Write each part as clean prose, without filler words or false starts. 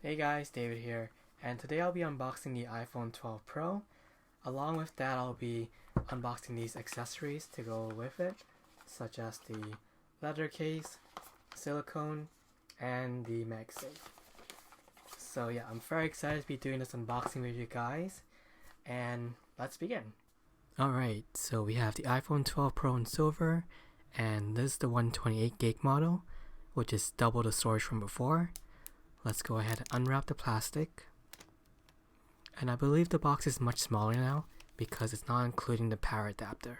Hey guys, David here, and today I'll be unboxing the iPhone 12 Pro. Along with that, I'll be unboxing these accessories to go with it, such as the leather case, silicone, and the MagSafe. So yeah, I'm very excited to be doing this unboxing with you guys, and let's begin. Alright, so we have the iPhone 12 Pro in silver, and this is the 128 gig model, which is double the storage from before. Let's go ahead and unwrap the plastic. And I believe the box is much smaller now because it's not including the power adapter.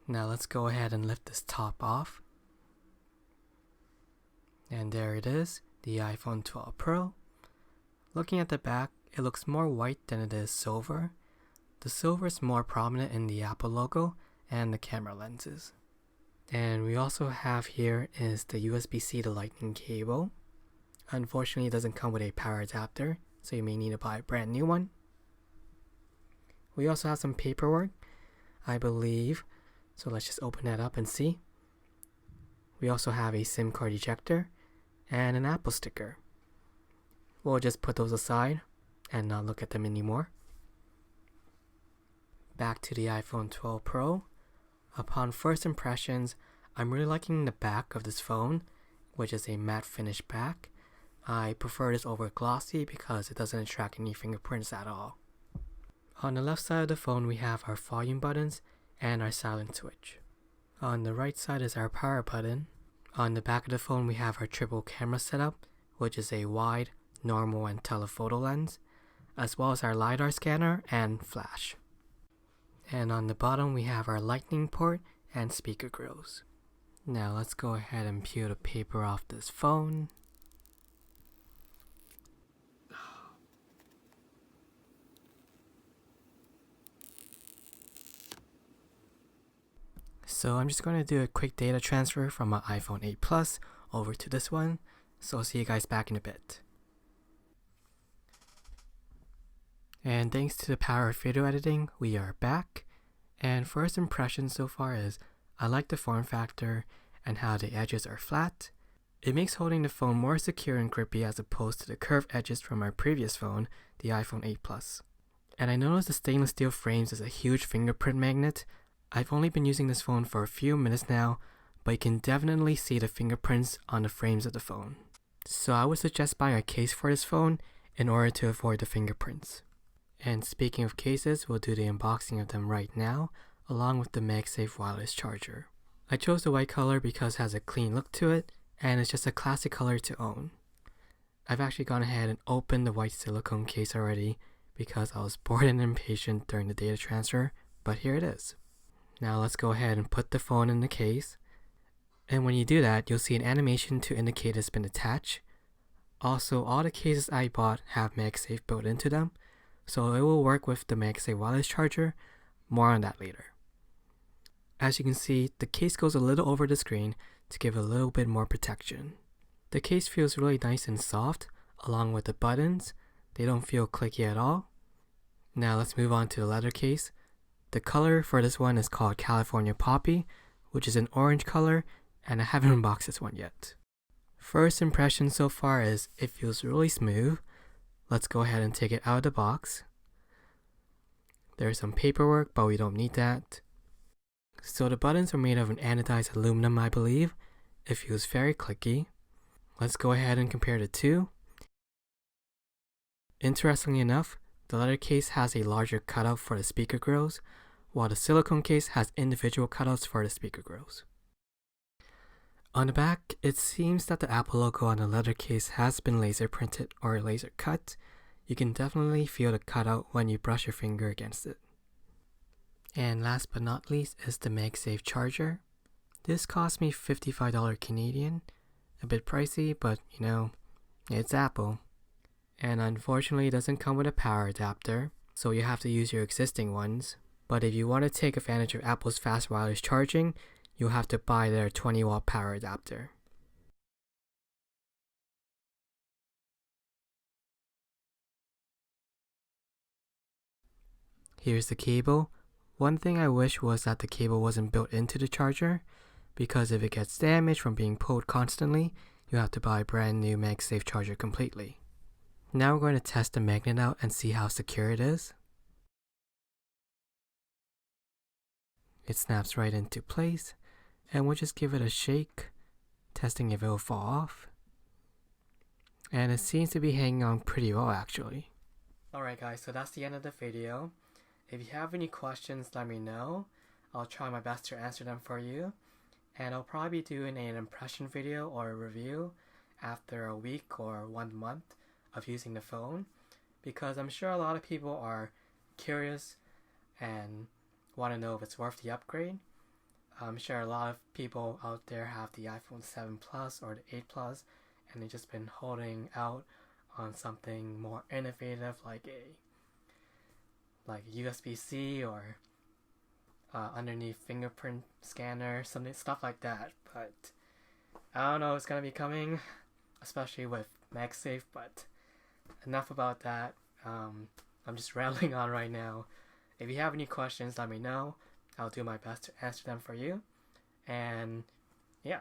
Now let's go ahead and lift this top off. And there it is, the iPhone 12 Pro. Looking at the back, it looks more white than it is silver. The silver is more prominent in the Apple logo and the camera lenses. And we also have here is the USB-C to Lightning cable. Unfortunately, it doesn't come with a power adapter, so you may need to buy a brand new one. We also have some paperwork, I believe, so let's just open that up and see. We also have a SIM card ejector and an Apple sticker. We'll just put those aside and not look at them anymore. Back to the iPhone 12 Pro. Upon first impressions, I'm really liking the back of this phone, which is a matte finish back. I prefer this over glossy because it doesn't attract any fingerprints at all. On the left side of the phone we have our volume buttons and our silent switch. On the right side is our power button. On the back of the phone we have our triple camera setup, which is a wide, normal, and telephoto lens, as well as our LiDAR scanner and flash. And on the bottom we have our lightning port and speaker grills. Now let's go ahead and peel the paper off this phone. So I'm just going to do a quick data transfer from my iPhone 8 Plus over to this one. So I'll see you guys back in a bit. And thanks to the power of video editing, we are back. And first impression so far is I like the form factor and how the edges are flat. It makes holding the phone more secure and grippy as opposed to the curved edges from my previous phone, the iPhone 8 Plus. And I noticed the stainless steel frames is a huge fingerprint magnet. I've only been using this phone for a few minutes now, but you can definitely see the fingerprints on the frames of the phone. So I would suggest buying a case for this phone in order to avoid the fingerprints. And speaking of cases, we'll do the unboxing of them right now, along with the MagSafe wireless charger. I chose the white color because it has a clean look to it, and it's just a classic color to own. I've actually gone ahead and opened the white silicone case already because I was bored and impatient during the data transfer, but here it is. Now let's go ahead and put the phone in the case. And when you do that, you'll see an animation to indicate it's been attached. Also, all the cases I bought have MagSafe built into them, so it will work with the MagSafe wireless charger. More on that later. As you can see, the case goes a little over the screen to give a little bit more protection. The case feels really nice and soft, along with the buttons. They don't feel clicky at all. Now let's move on to the leather case. The color for this one is called California Poppy, which is an orange color, and I haven't unboxed this one yet. First impression so far is it feels really smooth. Let's go ahead and take it out of the box. There's some paperwork, but we don't need that. So the buttons are made of an anodized aluminum, I believe. It feels very clicky. Let's go ahead and compare the two. Interestingly enough, the leather case has a larger cutout for the speaker grills, while the silicone case has individual cutouts for the speaker grills. On the back, it seems that the Apple logo on the leather case has been laser printed or laser cut. You can definitely feel the cutout when you brush your finger against it. And last but not least is the MagSafe charger. This cost me $55 Canadian. A bit pricey, but you know, it's Apple. And unfortunately it doesn't come with a power adapter, so you have to use your existing ones. But if you want to take advantage of Apple's fast wireless charging, you'll have to buy their 20-watt power adapter. Here's the cable. One thing I wish was that the cable wasn't built into the charger, because if it gets damaged from being pulled constantly, you have to buy a brand new MagSafe charger completely. Now we're going to test the magnet out and see how secure it is. It snaps right into place, and we'll just give it a shake, testing if it will fall off. And it seems to be hanging on pretty well actually. Alright guys, so that's the end of the video. If you have any questions, let me know. I'll try my best to answer them for you. And I'll probably be doing an impression video or a review after a week or 1 month of using the phone, because I'm sure a lot of people are curious and want to know if it's worth the upgrade. I'm sure a lot of people out there have the iPhone 7 Plus or the 8 Plus, and they've just been holding out on something more innovative like USB-C or underneath fingerprint scanner, stuff like that. But I don't know, it's gonna be coming, especially with MagSafe. But enough about that. I'm just rambling on right now. If you have any questions, let me know. I'll do my best to answer them for you. And yeah.